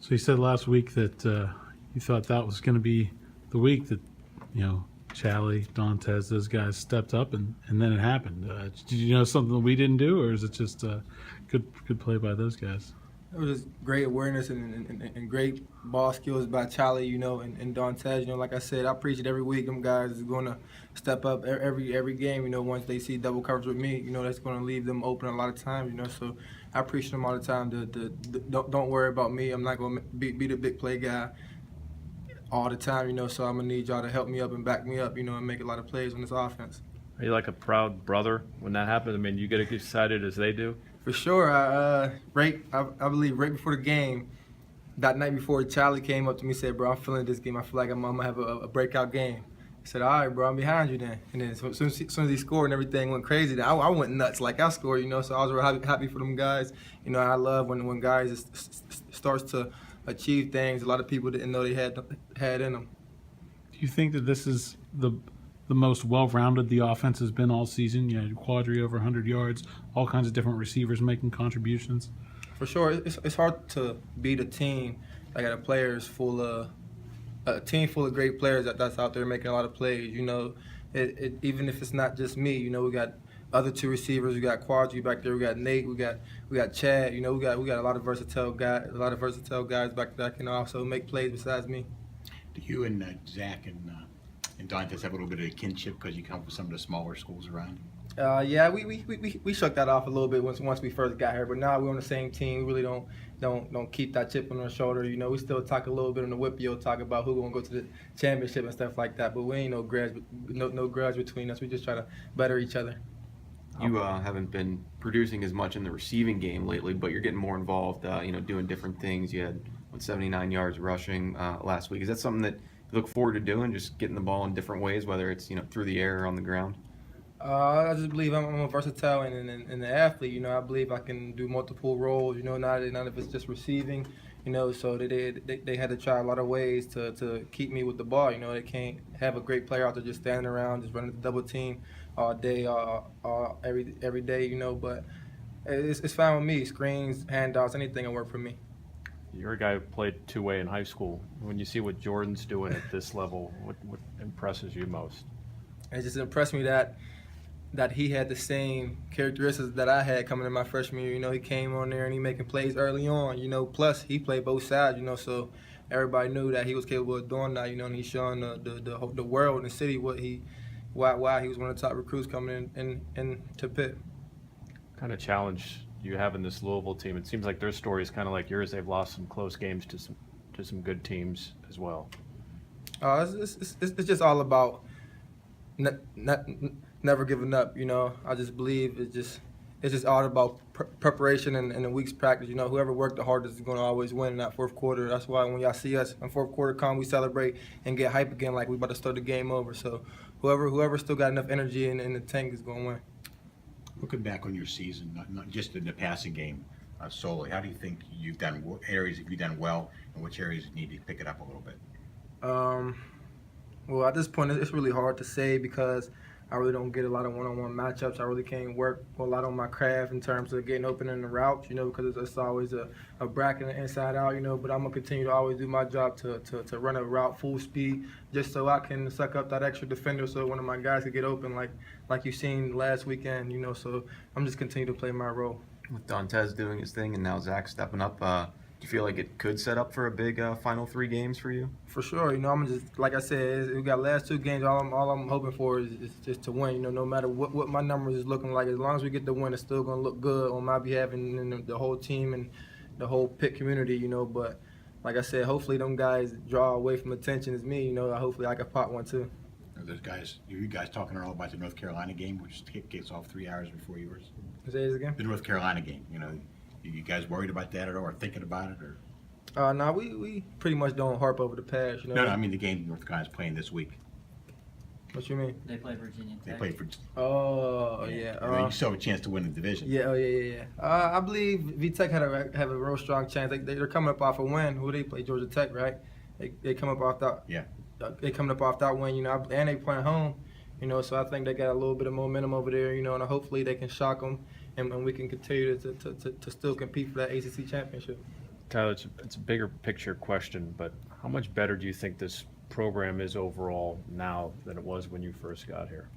So you said last week that you thought that was going to be the week that, Chally, Dantes, those guys stepped up, and then it happened. Did you know something that we didn't do, or is it just good play by those guys? It was just great awareness and great ball skills by Chally, and Dantes. Like I said, I preach it every week. Them guys is going to step up every game. Once they see double coverage with me, that's going to leave them open a lot of times. So I preach them all the time. Don't worry about me. I'm not going to be the big play guy all the time. So I'm gonna need y'all to help me up and back me up. And make a lot of plays on this offense. Are you like a proud brother when that happens? I mean, you get excited as they do? For sure. I believe right before the game, that night before, Chally came up to me and said, "Bro, I'm feeling this game. I feel like I'm gonna have a breakout game." I said, "All right, bro, I'm behind you then." And then as soon as he scored and everything went crazy, then I went nuts like I scored, So I was real happy for them guys. I love when guys starts to achieve things a lot of people didn't know they had in them. Do you think that this is the most well-rounded the offense has been all season? Quadri over 100 yards, all kinds of different receivers making contributions. For sure, it's hard to beat a team that got a team full of great players that's out there making a lot of plays. Even if it's not just me, we got other two receivers. We got Quadri back there. We got Nate. We got Chad. We got a lot of versatile guys back there that can also make plays besides me. Do you and Zach and Dantes have a little bit of a kinship because you come from some of the smaller schools around? Yeah, we shook that off a little bit once we first got here, but now we're on the same team. We really don't keep that chip on our shoulder. We still talk a little bit on the whip, talk about who gonna go to the championship and stuff like that. But we ain't no grudge between us. We just try to better each other. You haven't been producing as much in the receiving game lately, but you're getting more involved, doing different things. You had 79 yards rushing last week. Is that something that you look forward to doing, just getting the ball in different ways, whether it's through the air or on the ground? I just believe I'm a versatile and an athlete. I believe I can do multiple roles. Not if it's just receiving. So they had to try a lot of ways to keep me with the ball. They can't have a great player out there just standing around, just running the double team all day, every day. But it's fine with me. Screens, handouts, anything will work for me. You're a guy who played two-way in high school. When you see what Jordan's doing at this level, what impresses you most? It just impressed me that he had the same characteristics that I had coming in my freshman year. He came on there and he making plays early on. Plus he played both sides. So everybody knew that he was capable of doing that. And he's showing the world and the city why he was one of the top recruits coming in to Pitt. What kind of challenge do you have in this Louisville team? It seems like their story is kind of like yours. They've lost some close games to some good teams as well. It's just all about never giving up. I just believe it's just all about preparation and a week's practice. Whoever worked the hardest is going to always win in that fourth quarter. That's why when y'all see us in fourth quarter come, we celebrate and get hype again like we about to start the game over. So whoever still got enough energy in the tank is going to win. Looking back on your season, not just in the passing game solely, how do you think you've done? What areas have you done well, and which areas you need to pick it up a little bit? Well, at this point, it's really hard to say because I really don't get a lot of one-on-one matchups. I really can't work a lot on my craft in terms of getting open in the routes, because it's always a bracket and inside out, but I'm going to continue to always do my job to run a route full speed just so I can suck up that extra defender so one of my guys could get open like you've seen last weekend, so I'm just continue to play my role. With Dantes doing his thing and now Zach stepping up, do you feel like it could set up for a big final 3 games for you? For sure. I'm just, like I said, we got last 2 games. All I'm hoping for is just to win. No matter what my numbers is looking like, as long as we get the win, it's still going to look good on my behalf and the whole team and the whole Pitt community, But like I said, hopefully them guys draw away from attention as me. Hopefully I can pop one too. You guys talking all about the North Carolina game, which kicks off 3 hours before yours? Say it again? The North Carolina game, you guys worried about that at all, or thinking about it, or? No, we pretty much don't harp over the past, No, I mean the game North Carolina's playing this week. What you mean? They play Virginia Tech. They play for. Oh yeah. You still have a chance to win the division. Yeah. Yeah. I believe VTech have a real strong chance. They're coming up off a win. Who they play? Georgia Tech, right? They come up off that. Yeah. They coming up off that win, and they playing home. So I think they got a little bit of momentum over there, and hopefully they can shock them, and we can continue to still compete for that ACC championship. Tyler, it's a bigger picture question, but how much better do you think this program is overall now than it was when you first got here?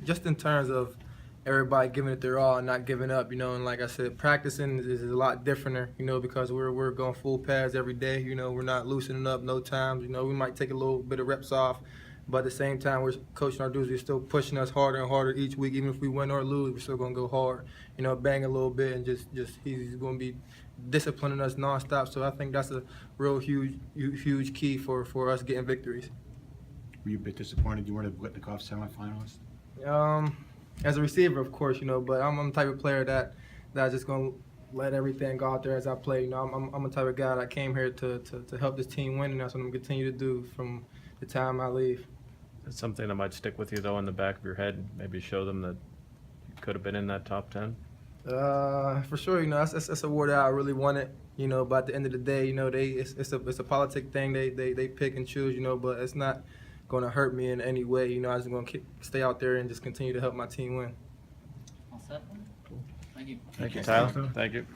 Just in terms of everybody giving it their all and not giving up, and like I said, practicing is a lot different, because we're going full pads every day, we're not loosening up no times, we might take a little bit of reps off, but at the same time, we're coaching our dudes, we're still pushing us harder and harder each week, even if we win or lose, we're still going to go hard, bang a little bit, and just he's going to be disciplining us nonstop, so I think that's a real huge key for us getting victories. Were you a bit disappointed you weren't a Whitnikoff semifinalist? As a receiver, of course, but I'm the type of player that's just gonna let everything go out there as I play. I'm the type of guy that came here to help this team win, and that's what I'm gonna continue to do from the time I leave. It's something that might stick with you though in the back of your head. Maybe show them that you could have been in that top 10. For sure, that's a award that I really wanted. But at the end of the day, it's a politic thing. They pick and choose, but it's not going to hurt me in any way. I just going to stay out there and just continue to help my team win. All set? Thank you. Thank you, Tyler. Thank you.